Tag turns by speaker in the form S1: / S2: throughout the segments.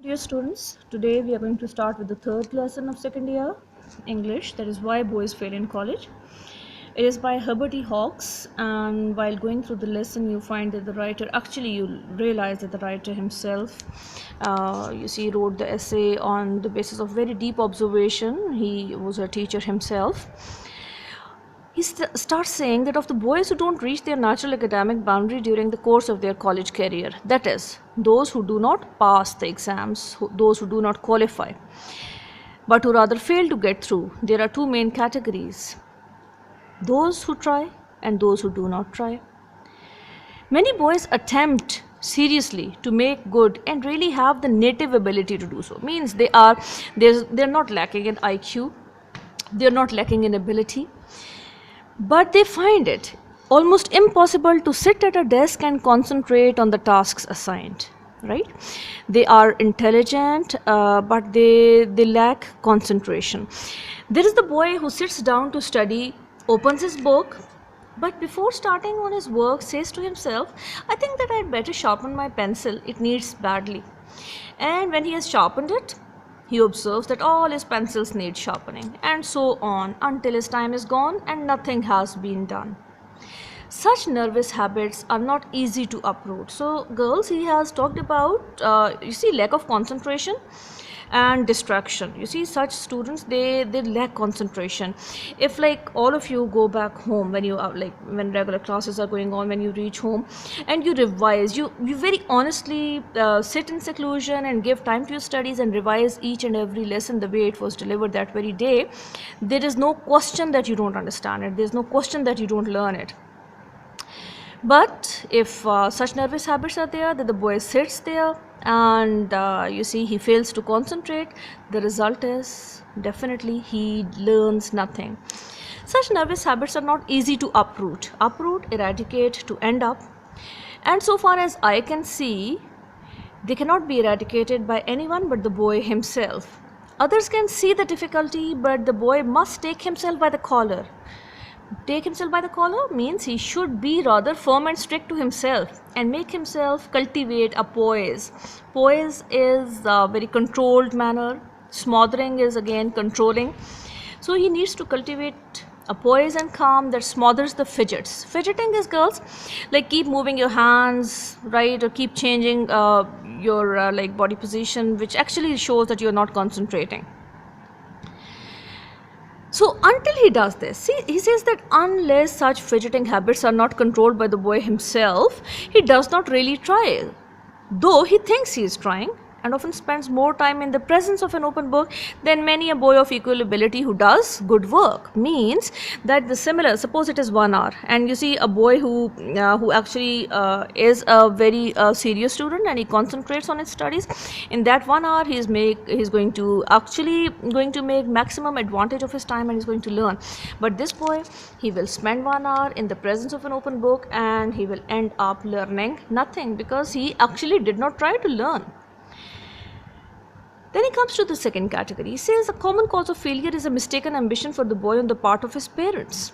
S1: Dear students, today we are going to start with the third lesson of second year English, that is why boys fail in college. It is by Herbert E. Hawkes, and while going through the lesson you find that the writer, actually you realize that the writer himself, wrote the essay on the basis of very deep observation. He was a teacher himself. He starts saying that of the boys who don't reach their natural academic boundary during the course of their college career, that is, those who do not pass the exams, those who do not qualify, but who rather fail to get through, there are two main categories: those who try and those who do not try. Many boys attempt seriously to make good and really have the native ability to do so. Means they're not lacking in IQ, they're not lacking in ability, but they find it almost impossible to sit at a desk and concentrate on the tasks assigned, right? They are intelligent, but they lack concentration. There is the boy who sits down to study, opens his book, but before starting on his work says to himself, I think that I'd better sharpen my pencil, it needs badly. And when he has sharpened it, he observes that all his pencils need sharpening, and so on until his time is gone and nothing has been done. Such nervous habits are not easy to uproot. So girls, he has talked about lack of concentration and distraction. You see, such students, they lack concentration. If like all of you go back home, when you are when regular classes are going on, when you reach home and you revise, you very honestly sit in seclusion and give time to your studies and revise each and every lesson the way it was delivered that very day, there is no question that you don't understand it, there's no question that you don't learn it. But if such nervous habits are there, that the boy sits there and he fails to concentrate, the result is definitely he learns nothing. Such nervous habits are not easy to uproot, eradicate, to end up. And so far as I can see, they cannot be eradicated by anyone but the boy himself. Others can see the difficulty, but the boy must take himself by the collar. Take himself by the collar means he should be rather firm and strict to himself and make himself cultivate a poise. Poise is a very controlled manner. Smothering is again controlling. So he needs to cultivate a poise and calm that smothers the fidgets. Fidgeting is, girls, like keep moving your hands, right, or keep changing your body position, which actually shows that you're not concentrating. So until he does this, see, he says that unless such fidgeting habits are not controlled by the boy himself, he does not really try, though he thinks he is trying, and often spends more time in the presence of an open book than many a boy of equal ability who does good work. Means that the similar, suppose it is 1 hour, and you see a boy who actually is a very serious student and he concentrates on his studies. In that 1 hour, he's going to make maximum advantage of his time and he's going to learn. But this boy, he will spend 1 hour in the presence of an open book and he will end up learning nothing because he actually did not try to learn. Then he comes to the second category. He says a common cause of failure is a mistaken ambition for the boy on the part of his parents.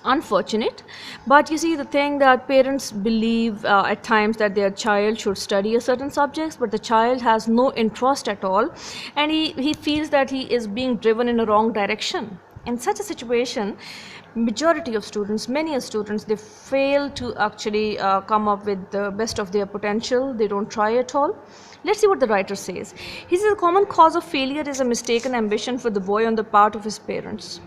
S1: Unfortunate, but you see, the thing that parents believe at times that their child should study a certain subjects, but the child has no interest at all, and he feels that he is being driven in a wrong direction. In such a situation, majority of students, many students, they fail to actually come up with the best of their potential. They don't try at all. Let's see what the writer says. He says a common cause of failure is a mistaken ambition for the boy on the part of his parents.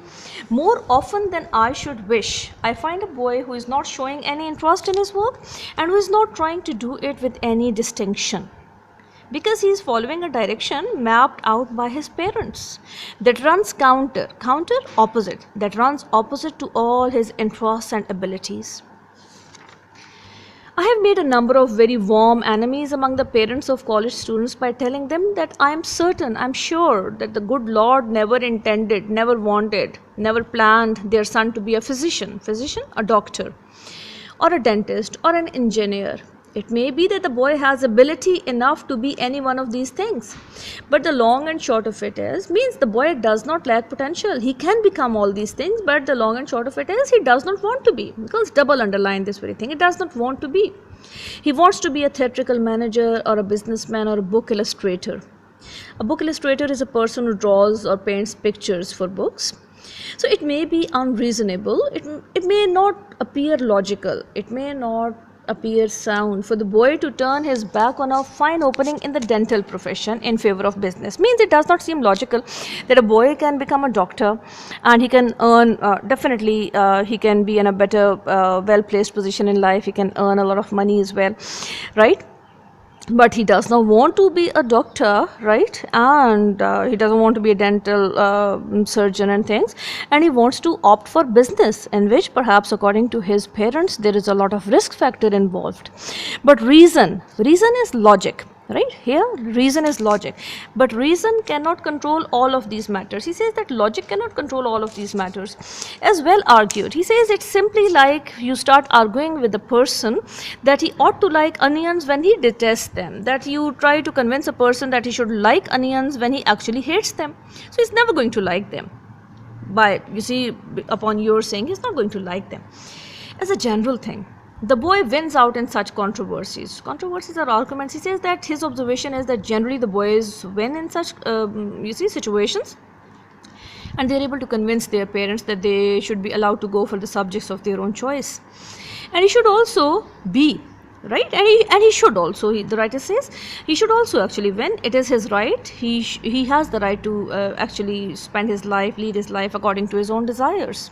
S1: More often than I should wish, I find a boy who is not showing any interest in his work and who is not trying to do it with any distinction, because he is following a direction mapped out by his parents that runs opposite, that runs opposite to all his interests and abilities. I have made a number of very warm enemies among the parents of college students by telling them that I am certain, I am sure that the good Lord never intended, never wanted, never planned their son to be a physician, a doctor, or a dentist, or an engineer. It may be that the boy has ability enough to be any one of these things, but the long and short of it is, means the boy does not lack potential. He can become all these things, but the long and short of it is, he does not want to be, because double underline this very thing, he does not want to be. He wants to be a theatrical manager or a businessman or a book illustrator. A book illustrator is a person who draws or paints pictures for books. So it may be unreasonable, it may not appear logical, it may not appear sound for the boy to turn his back on a fine opening in the dental profession in favor of business. Means it does not seem logical that a boy can become a doctor and he can earn, definitely he can be in a better, well placed position in life, he can earn a lot of money as well, right? But he does not want to be a doctor, right? And he doesn't want to be a dental surgeon and things, and he wants to opt for business, in which perhaps according to his parents there is a lot of risk factor involved. But reason is logic, right? Here reason is logic, but reason cannot control all of these matters. He says that logic cannot control all of these matters. As well argued, he says it's simply like you start arguing with the person that he ought to like onions when he detests them, that you try to convince a person that he should like onions when he actually hates them. So he's never going to like them. By, you see, upon your saying, he's not going to like them. As a general thing, the boy wins out in such controversies. Controversies are arguments. He says that his observation is that generally the boys win in such, situations, and they're able to convince their parents that they should be allowed to go for the subjects of their own choice. And he should also be, right? And he should also, the writer says, he should also actually win. It is his right. He has the right to actually spend his life, lead his life according to his own desires.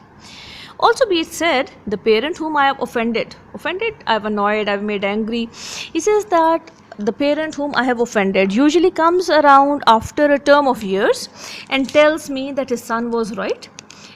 S1: Also be it said, the parent whom I have offended, I have annoyed, I have made angry. He says that the parent whom I have offended usually comes around after a term of years and tells me that his son was right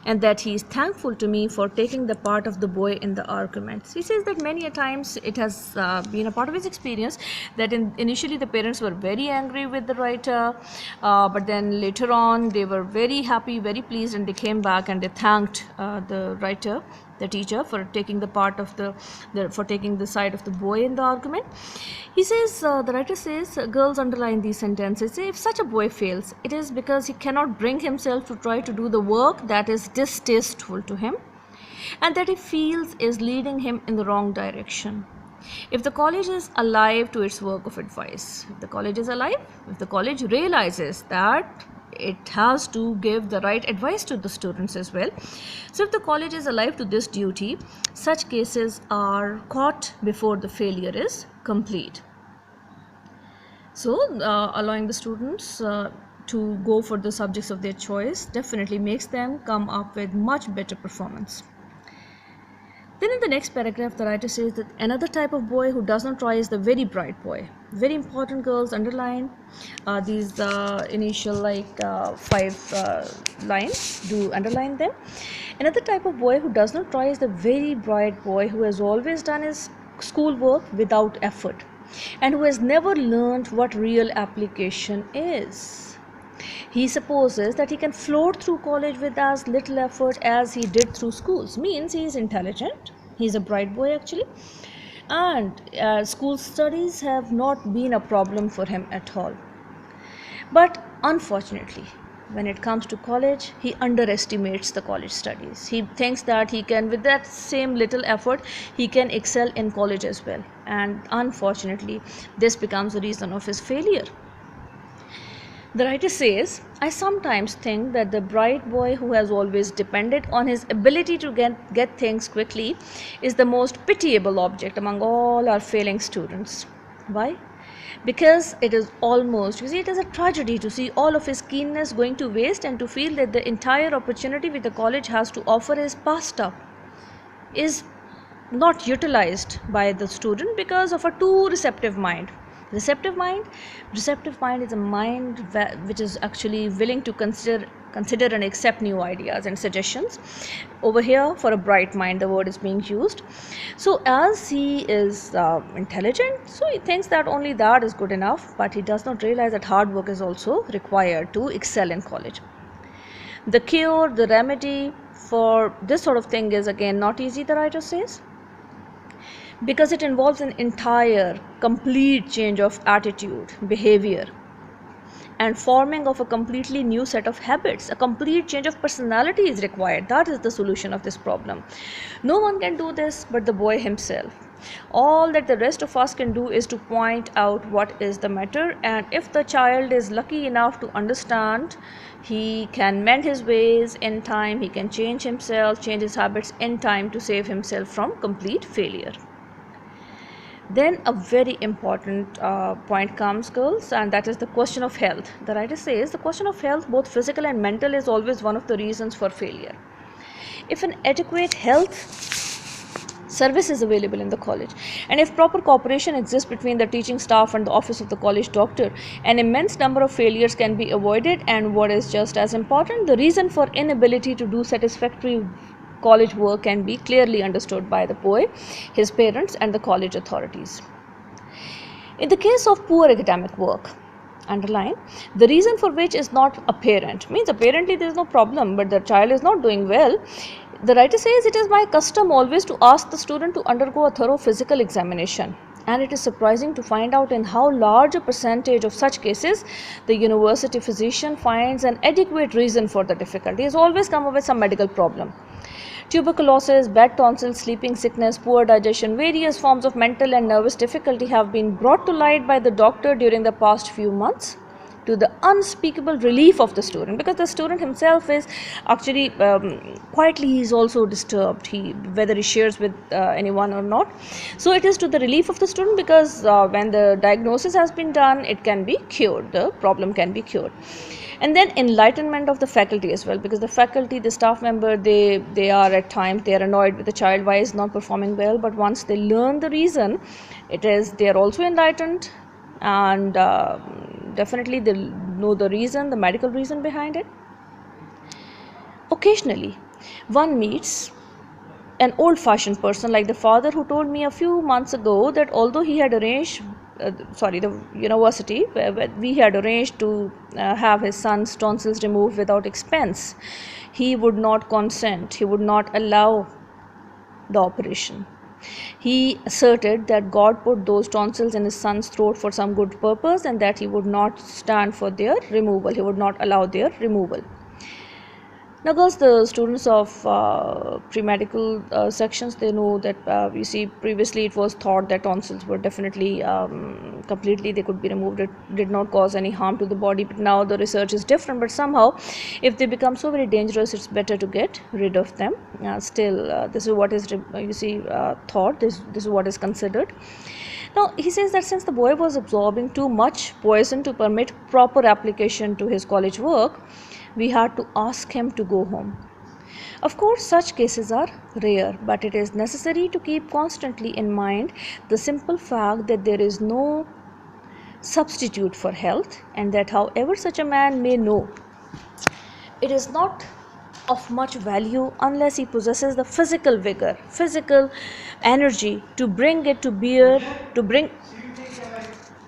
S1: and that he is thankful to me for taking the part of the boy in the arguments. He says that many a times it has been a part of his experience that initially the parents were very angry with the writer, but then later on they were very happy, very pleased, and they came back and they thanked the writer, the teacher, for taking the part of for taking the side of the boy in the argument. He says, the writer says, girls underline these sentences, say, if such a boy fails, it is because he cannot bring himself to try to do the work that is distasteful to him and that he feels is leading him in the wrong direction. If the college is alive to its work of advice, if the college is alive, if the college realizes that it has to give the right advice to the students as well. So if the college is alive to this duty, such cases are caught before the failure is complete. So allowing the students to go for the subjects of their choice definitely makes them come up with much better performance. Then in the next paragraph, the writer says that another type of boy who does not try is the very bright boy. Very important, girls, underline these initial 5 lines, do underline them. Another type of boy who does not try is the very bright boy who has always done his schoolwork without effort and who has never learned what real application is. He supposes that he can float through college with as little effort as he did through schools. Means he is intelligent, he is a bright boy actually, and school studies have not been a problem for him at all. But unfortunately, when it comes to college, he underestimates the college studies. He thinks that he can, with that same little effort, he can excel in college as well. And unfortunately, this becomes the reason of his failure. The writer says, I sometimes think that the bright boy who has always depended on his ability to get things quickly is the most pitiable object among all our failing students. Why? Because it is almost, it is a tragedy to see all of his keenness going to waste and to feel that the entire opportunity which the college has to offer is passed up, is not utilized by the student because of a too receptive mind. Receptive mind is a mind which is actually willing to consider and accept new ideas and suggestions. Over here, for a bright mind, the word is being used. So as he is intelligent, so he thinks that only that is good enough, but he does not realize that hard work is also required to excel in college. The cure, the remedy for this sort of thing is again not easy, the writer says, because it involves an entire, complete change of attitude, behavior, and forming of a completely new set of habits. A complete change of personality is required. That is the solution of this problem. No one can do this but the boy himself. All that the rest of us can do is to point out what is the matter, and if the child is lucky enough to understand, he can mend his ways in time, he can change himself, change his habits in time to save himself from complete failure. Then a very important point comes, girls, and that is the question of health. The writer says the question of health, both physical and mental, is always one of the reasons for failure. If an adequate health service is available in the college, and if proper cooperation exists between the teaching staff and the office of the college doctor, an immense number of failures can be avoided, and what is just as important, the reason for inability to do satisfactory college work can be clearly understood by the boy, his parents, and the college authorities. In the case of poor academic work, underline, the reason for which is not apparent, means apparently there is no problem but the child is not doing well, the writer says it is my custom always to ask the student to undergo a thorough physical examination, and it is surprising to find out in how large a percentage of such cases the university physician finds an adequate reason for the difficulty. He has always come up with some medical problem. Tuberculosis, bad tonsils, sleeping sickness, poor digestion, various forms of mental and nervous difficulty have been brought to light by the doctor during the past few months, to the unspeakable relief of the student, because the student himself is actually quietly he is also disturbed, whether he shares with anyone or not. So it is to the relief of the student, because when the diagnosis has been done, it can be cured, the problem can be cured. And then enlightenment of the faculty as well, because the faculty, the staff member, they are at times they are annoyed with the child why is not performing well, but once they learn the reason, they are also enlightened, and definitely they know the reason, the medical reason behind it. Occasionally one meets an old-fashioned person like the father who told me a few months ago that although he had arranged the university, we had arranged to have his son's tonsils removed without expense, he would not consent, he would not allow the operation. He asserted that God put those tonsils in his son's throat for some good purpose, and that he would not stand for their removal, he would not allow their removal. Now girls, the students of pre-medical sections, they know that you see previously it was thought that tonsils were definitely completely they could be removed, it did not cause any harm to the body, but now the research is different, but somehow if they become so very dangerous, it's better to get rid of them. Still this is what is thought, this is what is considered. Now he says that since the boy was absorbing too much poison to permit proper application to his college work, we had to ask him to go home. Of course, such cases are rare, but it is necessary to keep constantly in mind the simple fact that there is no substitute for health, and that however such a man may know, it is not of much value unless he possesses the physical vigor, physical energy to bring it to bear,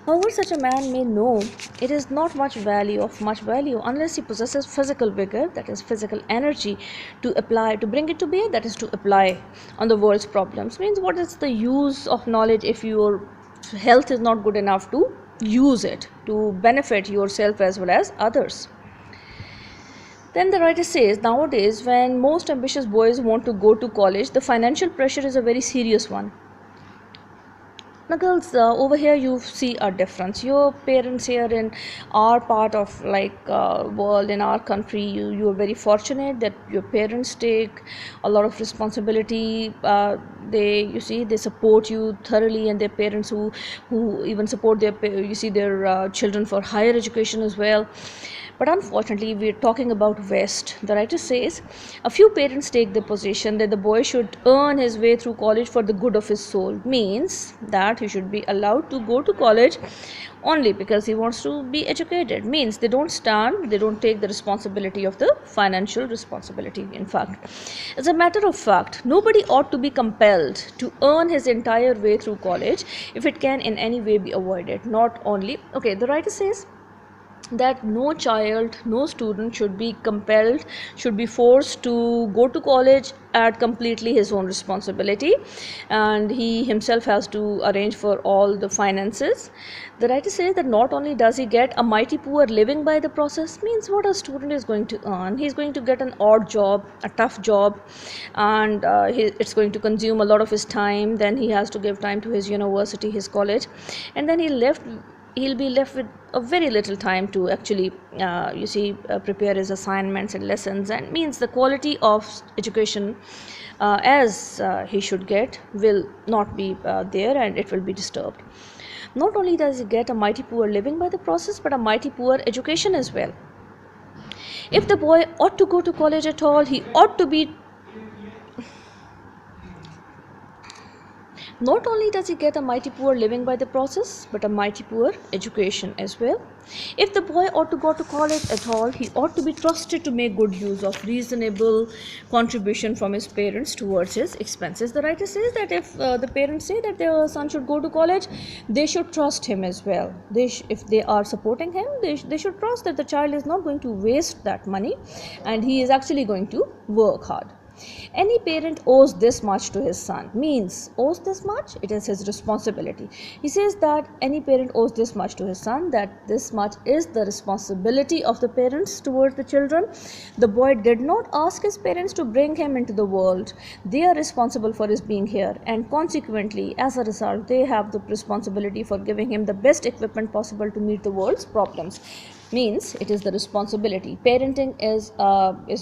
S1: however such a man may know, it is not of much value unless he possesses physical vigor, that is physical energy, to bring it to bear, that is to apply on the world's problems. Means what is the use of knowledge if your health is not good enough to use it to benefit yourself as well as others? Then the writer says, nowadays when most ambitious boys want to go to college, the financial pressure is a very serious one. Now girls, over here you see a difference. Your parents here in our part of world, in our country, you are very fortunate that your parents take a lot of responsibility. They support you thoroughly, and their parents who even support their children for higher education as well. But unfortunately, we are talking about West. The writer says, a few parents take the position that the boy should earn his way through college for the good of his soul. Means that he should be allowed to go to college only because he wants to be educated. Means they don't take the responsibility of the financial responsibility. In fact, as a matter of fact, nobody ought to be compelled to earn his entire way through college if it can in any way be avoided. Not only, the writer says, that no child, no student should be compelled, should be forced to go to college at completely his own responsibility, and he himself has to arrange for all the finances. The writer says that not only does he get a mighty poor living by the process, means what a student is going to earn. He's going to get an odd job, a tough job, and it's going to consume a lot of his time. Then he has to give time to his university, his college, and then he'll be left with a very little time to actually prepare his assignments and lessons, and means the quality of education as he should get will not be there, and it will be disturbed. Not only does he get a mighty poor living by the process, but a mighty poor education as well. If the boy ought to go to college at all, he ought to be, not only does he get a mighty poor living by the process, but a mighty poor education as well. If the boy ought to go to college at all, he ought to be trusted to make good use of reasonable contribution from his parents towards his expenses. The writer says that if the parents say that their son should go to college, they should trust him as well. If they are supporting him, they should trust that the child is not going to waste that money, and he is actually going to work hard. Any parent owes this much to his son, means owes this much, it is his responsibility. He says that any parent owes this much to his son, that this much is the responsibility of the parents towards the children. The boy did not ask his parents to bring him into the world. They are responsible for his being here, and consequently, as a result, they have the responsibility for giving him the best equipment possible to meet the world's problems. Means it is the responsibility. Parenting is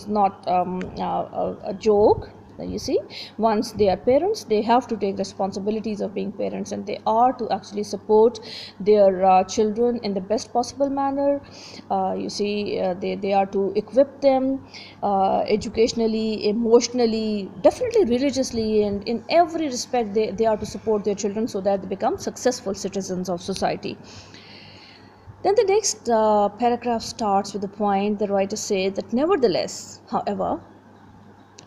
S1: not a joke. You see, once they are parents, they have to take responsibilities of being parents, and they are to actually support their children in the best possible manner. They are to equip them educationally, emotionally, definitely religiously, and in every respect they are to support their children so that they become successful citizens of society. Then the next paragraph starts with the point the writer says that nevertheless, however,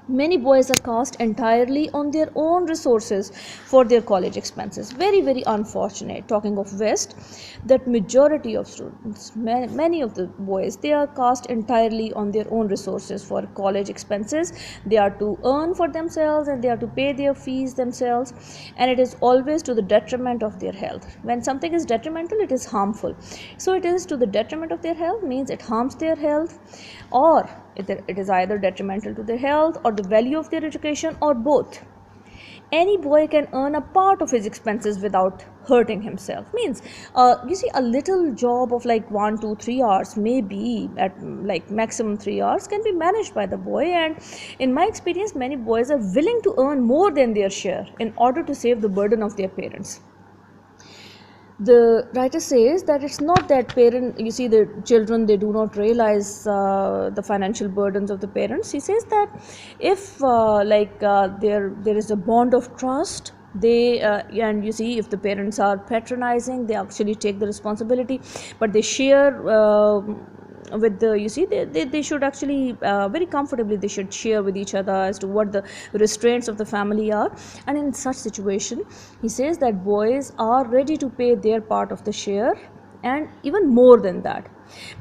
S1: many boys are cast entirely on their own resources for their college expenses. Very, very unfortunate. Talking of West, that majority of students, many of the boys, they are cast entirely on their own resources for college expenses. They are to earn for themselves, and they are to pay their fees themselves, and it is always to the detriment of their health. When something is detrimental, it is harmful. So it is to the detriment of their health, means it harms their health, or it is either detrimental to their health or the value of their education, or both. Any boy can earn a part of his expenses without hurting himself. Means a little job of like 1 2 3 hours, maybe at like maximum 3 hours, can be managed by the boy, and in my experience many boys are willing to earn more than their share in order to save the burden of their parents. The writer says that it's not that the children, they do not realize the financial burdens of the parents. He says that if there is a bond of trust, and if the parents are patronizing, they actually take the responsibility, but they share with they should actually very comfortably, they should share with each other as to what the restraints of the family are. And in such situation, he says that boys are ready to pay their part of the share, and even more than that.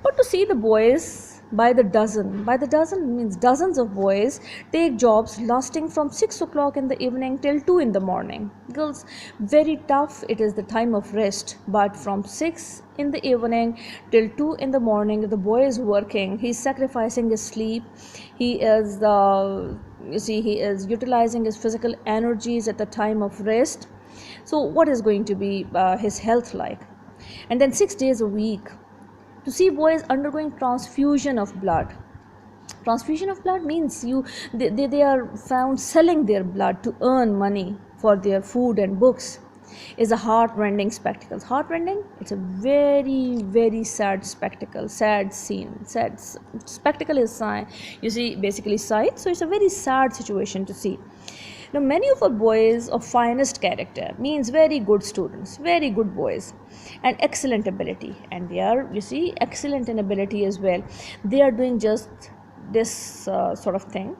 S1: But to see the boys by the dozen means dozens of boys take jobs lasting from 6 o'clock in the evening till 2 in the morning. Girls, very tough, it is the time of rest, but from 6 in the evening till 2 in the morning, the boy is working, he is sacrificing his sleep, he is he is utilizing his physical energies at the time of rest. So what is going to be his health like? And then 6 days a week, to see boys undergoing transfusion of blood. Transfusion of blood means they are found selling their blood to earn money for their food and books, is a heart-rending spectacle. Heart-rending, it's a very, very sad spectacle, sad scene. Sad spectacle is basically sight, so it's a very sad situation to see. Now, many of our boys of finest character, means very good students, very good boys, and excellent ability, and they are excellent in ability as well. They are doing just this sort of thing,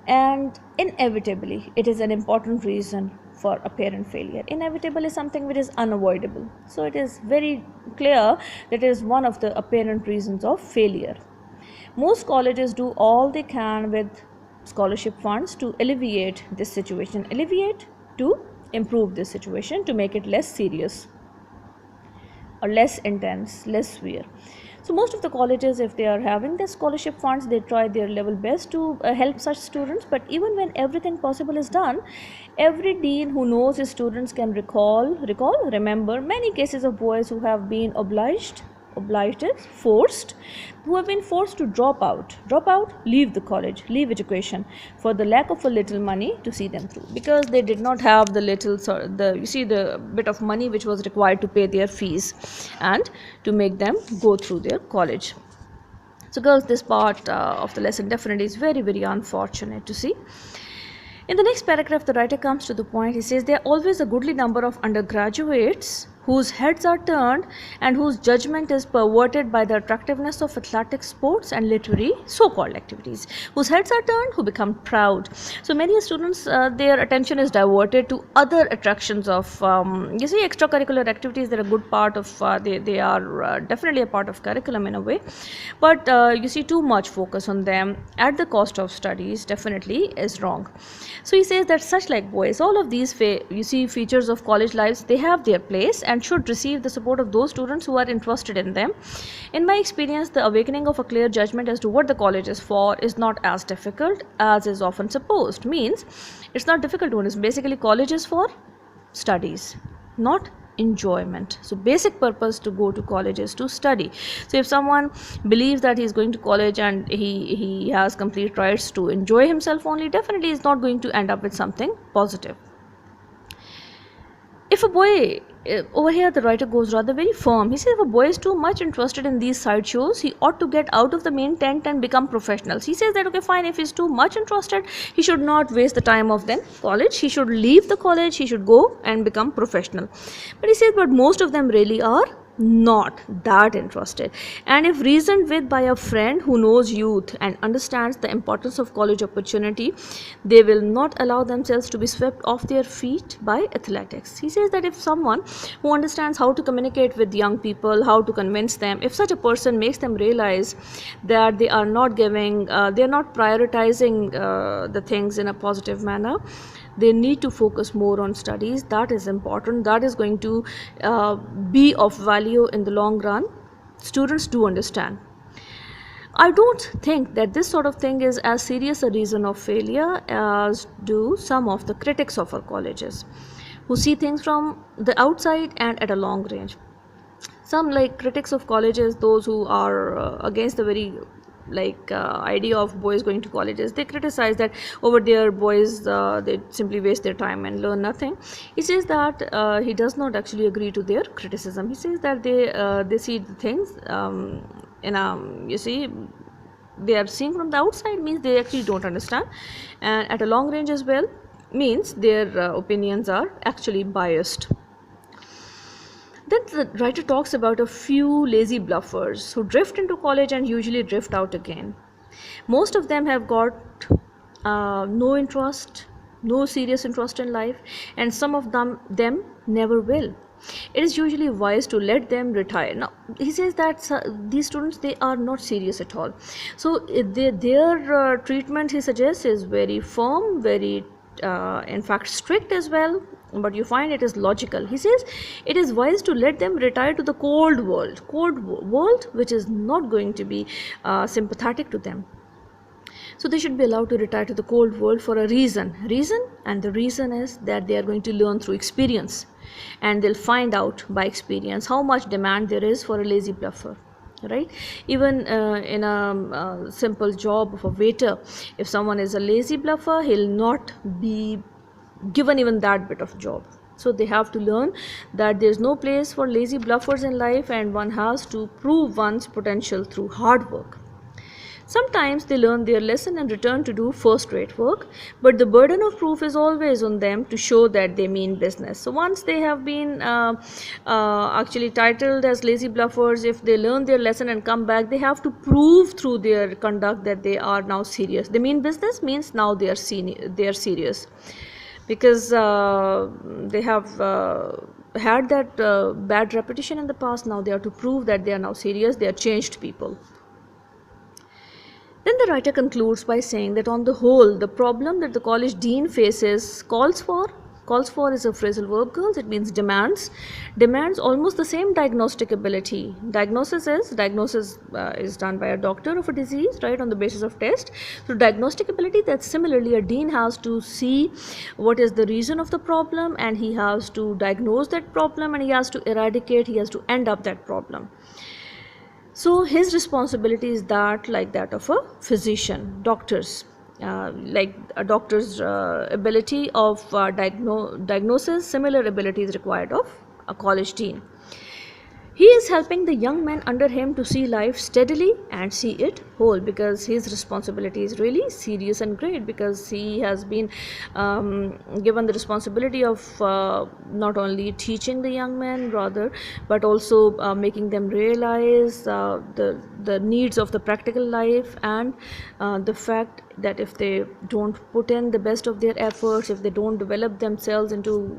S1: and inevitably it is an important reason for apparent failure. Inevitable is something which is unavoidable. So it is very clear that it is one of the apparent reasons of failure. Most colleges do all they can with scholarship funds to alleviate this situation, to improve this situation, to make it less serious or less intense, less severe. So most of the colleges, if they are having the scholarship funds, they try their level best to help such students. But even when everything possible is done, every dean who knows his students can remember many cases of boys who have been who have been forced to drop out, leave the college, leave education for the lack of a little money to see them through, because they did not have the the bit of money which was required to pay their fees and to make them go through their college. So girls, this part of the lesson definitely is very, very unfortunate to see. In the next paragraph, the writer comes to the point. He says there are always a goodly number of undergraduates whose heads are turned and whose judgment is perverted by the attractiveness of athletic sports and literary so-called activities, whose heads are turned, who become proud. So many students, their attention is diverted to other attractions of extracurricular activities. They're a good part of they are definitely a part of curriculum in a way, but too much focus on them at the cost of studies definitely is wrong. So he says that such like boys, all of these features of college lives, they have their place and should receive the support of those students who are interested in them. In my experience, the awakening of a clear judgment as to what the college is for is not as difficult as is often supposed. Means it's not difficult to understand. Basically, college is for studies, not enjoyment. So basic purpose to go to college is to study. So if someone believes that he is going to college and he has complete rights to enjoy himself only, definitely is not going to end up with something positive. If a boy, over here the writer goes rather very firm. He says if a boy is too much interested in these sideshows, he ought to get out of the main tent and become professional. He says that okay, fine, if he's too much interested, he should not waste the time of then college. He should leave the college, he should go and become professional. But he says, but most of them really are not that interested, and if reasoned with by a friend who knows youth and understands the importance of college opportunity, they will not allow themselves to be swept off their feet by athletics. He says that if someone who understands how to communicate with young people, how to convince them, if such a person makes them realize that they are not prioritizing the things in a positive manner, they need to focus more on studies. That is important. That is going to be of value in the long run. Students do understand. I don't think that this sort of thing is as serious a reason of failure as do some of the critics of our colleges, who see things from the outside and at a long range. Some like critics of colleges, those who are against the very idea of boys going to colleges, they criticize that over there boys they simply waste their time and learn nothing. He says that he does not actually agree to their criticism. He says that they see the things they are seeing from the outside, means they actually don't understand, and at a long range as well, means their opinions are actually biased. Then the writer talks about a few lazy bluffers who drift into college and usually drift out again. Most of them have got no serious interest in life, and some of them never will. It is usually wise to let them retire. Now he says that these students, they are not serious at all. So their treatment, he suggests, is very firm, very in fact strict as well, but you find it is logical. He says it is wise to let them retire to the cold world which is not going to be sympathetic to them. So they should be allowed to retire to the cold world for a reason, and the reason is that they are going to learn through experience, and they'll find out by experience how much demand there is for a lazy bluffer. Right? Even in a simple job of a waiter, if someone is a lazy bluffer, he'll not be given even that bit of job. So they have to learn that there's no place for lazy bluffers in life, and one has to prove one's potential through hard work. Sometimes they learn their lesson and return to do first-rate work, but the burden of proof is always on them to show that they mean business. So once they have been actually titled as lazy bluffers, if they learn their lesson and come back, they have to prove through their conduct that they are now serious. They mean business, means now they are serious. because they have had that bad reputation in the past. Now they are to prove that they are now serious, they are changed people. Then the writer concludes by saying that on the whole, the problem that the college dean faces calls for is a phrasal verb, girls. It means demands almost the same diagnostic ability. Diagnosis is done by a doctor of a disease, right, on the basis of test. So diagnostic ability, that similarly a dean has to see what is the reason of the problem, and he has to diagnose that problem, and he has to eradicate, he has to end up that problem. So his responsibility is that, like that of a physician, doctors, like a doctor's ability of diagnosis, similar ability is required of a college dean. He is helping the young men under him to see life steadily and see it whole, because his responsibility is really serious and great, because he has been given the responsibility of not only teaching the young men rather, but also making them realize the needs of the practical life, and the fact that if they don't put in the best of their efforts, if they don't develop themselves into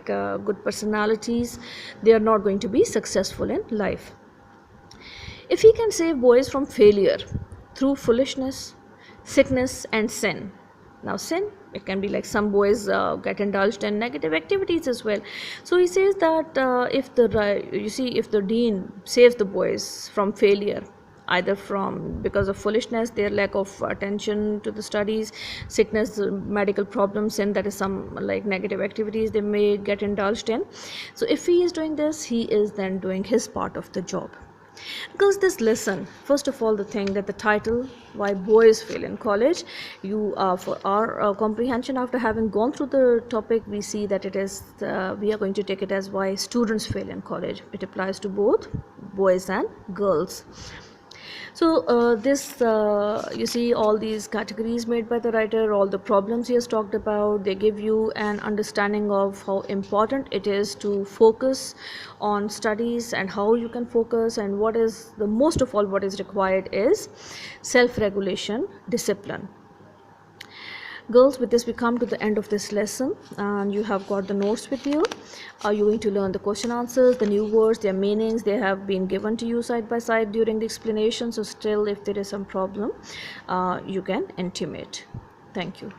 S1: good personalities, they are not going to be successful in life. If he can save boys from failure through foolishness, sickness, and sin. Now, sin, it can be like some boys get indulged in negative activities as well. So he says that if the dean saves the boys from failure, either from because of foolishness, their lack of attention to the studies, sickness, medical problems, and that is some like negative activities they may get indulged in. So if he is doing this, he is then doing his part of the job. Because this lesson, first of all, the thing that the title, why boys fail in college, for our comprehension, after having gone through the topic, we see that it is we are going to take it as why students fail in college. It applies to both boys and girls. So you see all these categories made by the writer, all the problems he has talked about, they give you an understanding of how important it is to focus on studies and how you can focus, and what is the most of all what is required is self-regulation, discipline. Girls, with this we come to the end of this lesson, and you have got the notes with you. Are you going to learn the question answers, the new words, their meanings? They have been given to you side by side during the explanation, so still if there is some problem, you can intimate. Thank you.